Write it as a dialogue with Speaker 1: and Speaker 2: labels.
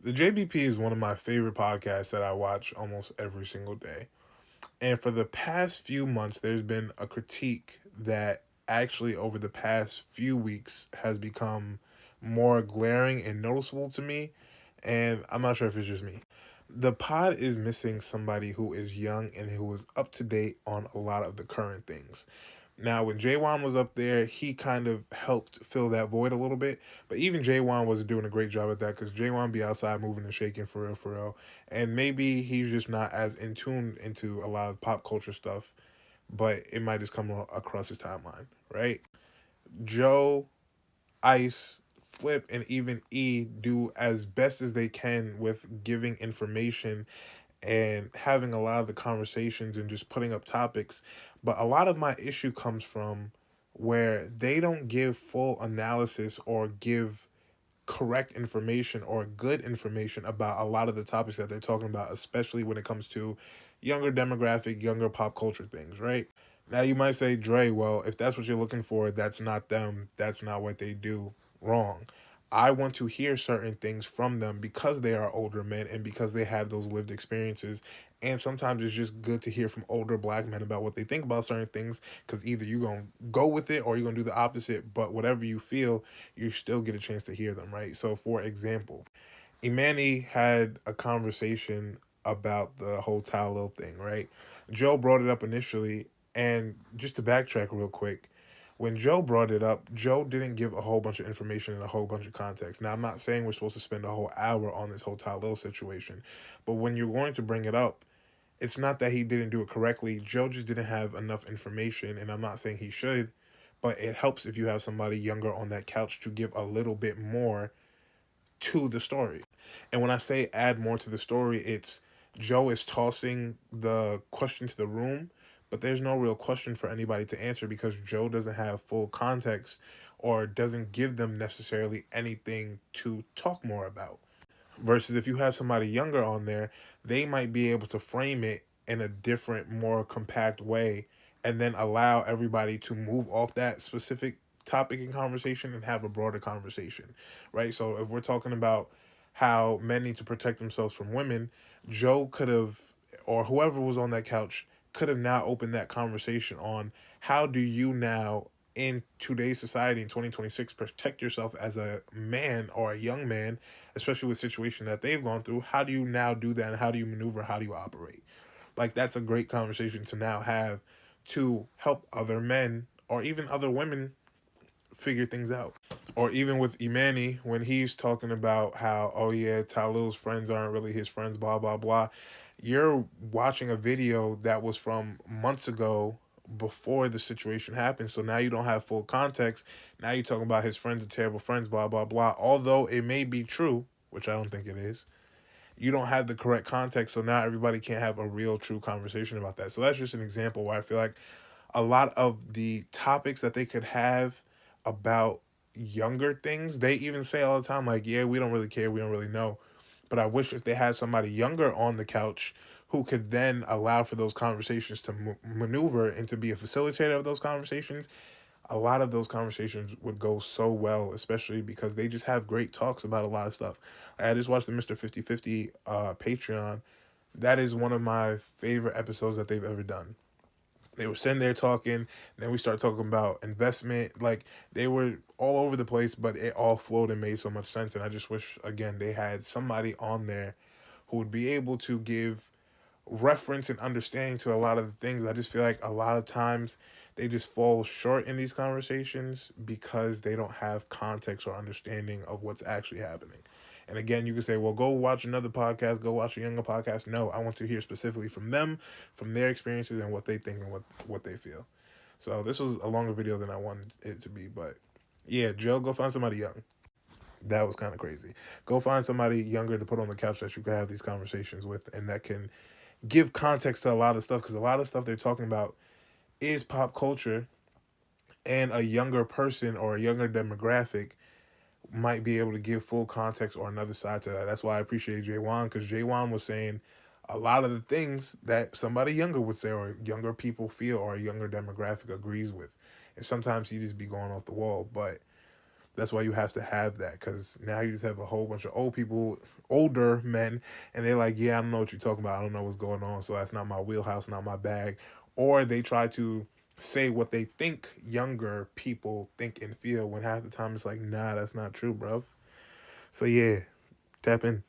Speaker 1: The JBP is one of my favorite podcasts that I watch almost every single day. And for the past few months, there's been a critique that actually over the past few weeks has become more glaring and noticeable to me. And I'm not sure if it's just me. The pod is missing somebody who is young and who is up to date on a lot of the current things. Now, when J1 was up there, he kind of helped fill that void a little bit. But even J1 wasn't doing a great job at that because J1 be outside moving and shaking for real, for real. And maybe he's just not as in tune into a lot of pop culture stuff, but it might just come across his timeline, right? Joe, Ice, Flip, and even E do as best as they can with giving information and having a lot of the conversations and just putting up topics. But a lot of my issue comes from where they don't give full analysis or give correct information or good information about a lot of the topics that they're talking about, especially when it comes to younger demographic, younger pop culture things, right? Now you might say, Dre, well, if that's what you're looking for, that's not them. That's not what they do. Wrong. I want to hear certain things from them because they are older men and because they have those lived experiences. And sometimes it's just good to hear from older black men about what they think about certain things because either you're going to go with it or you're going to do the opposite. But whatever you feel, you still get a chance to hear them, right? So, for example, Imani had a conversation about the whole Talil thing, right? Joe brought it up initially, and just to backtrack real quick, when Joe brought it up, Joe didn't give a whole bunch of information and a whole bunch of context. Now, I'm not saying we're supposed to spend a whole hour on this whole Talil situation, but when you're going to bring it up, it's not that he didn't do it correctly. Joe just didn't have enough information, and I'm not saying he should, but it helps if you have somebody younger on that couch to give a little bit more to the story. And when I say add more to the story, it's Joe is tossing the question to the room, but there's no real question for anybody to answer because Joe doesn't have full context or doesn't give them necessarily anything to talk more about. Versus if you have somebody younger on there, they might be able to frame it in a different, more compact way and then allow everybody to move off that specific topic in conversation and have a broader conversation, right? So if we're talking about how men need to protect themselves from women, Joe could have, or whoever was on that couch, could have now opened that conversation on how do you now in today's society in 2026 protect yourself as a man or a young man, especially with the situation that they've gone through. How do you now do that, and how do you maneuver, how do you operate? Like, that's a great conversation to now have to help other men or even other women figure things out. Or even with Imani, when he's talking about how, oh yeah, Talil's friends aren't really his friends, blah, blah, blah. You're watching a video that was from months ago before the situation happened. So now you don't have full context. Now you're talking about his friends are terrible friends, blah, blah, blah. Although it may be true, which I don't think it is, you don't have the correct context. So now everybody can't have a real, true conversation about that. So that's just an example where I feel like a lot of the topics that they could have about younger things, they even say all the time, like, yeah, we don't really care, we don't really know. But I wish if they had somebody younger on the couch who could then allow for those conversations to maneuver and to be a facilitator of those conversations, a lot of those conversations would go so well, especially because they just have great talks about a lot of stuff. I just watched the Mr. 50/50 Patreon. That is one of my favorite episodes that they've ever done. They were sitting there talking, then we started talking about investment. Like, they were all over the place, but it all flowed and made so much sense. And I just wish, again, they had somebody on there who would be able to give reference and understanding to a lot of the things. I just feel like a lot of times they just fall short in these conversations because they don't have context or understanding of what's actually happening. And again, you can say, well, go watch another podcast, go watch a younger podcast. No, I want to hear specifically from them, from their experiences and what they think and what they feel. So this was a longer video than I wanted it to be. But yeah, Joe, go find somebody young. That was kind of crazy. Go find somebody younger to put on the couch that you can have these conversations with and that can give context to a lot of stuff, because a lot of stuff they're talking about is pop culture, and a younger person or a younger demographic might be able to give full context or another side to that. That's why I appreciate J1, because J1 was saying a lot of the things that somebody younger would say or younger people feel or a younger demographic agrees with. And sometimes he just be going off the wall. But That's why you have to have that, because now you just have a whole bunch of old people, older men, and they're like, yeah, I don't know what you're talking about. I don't know what's going on. So that's not my wheelhouse, not my bag. Or they try to say what they think younger people think and feel when half the time it's like, nah, that's not true, bruv. So yeah, tap in.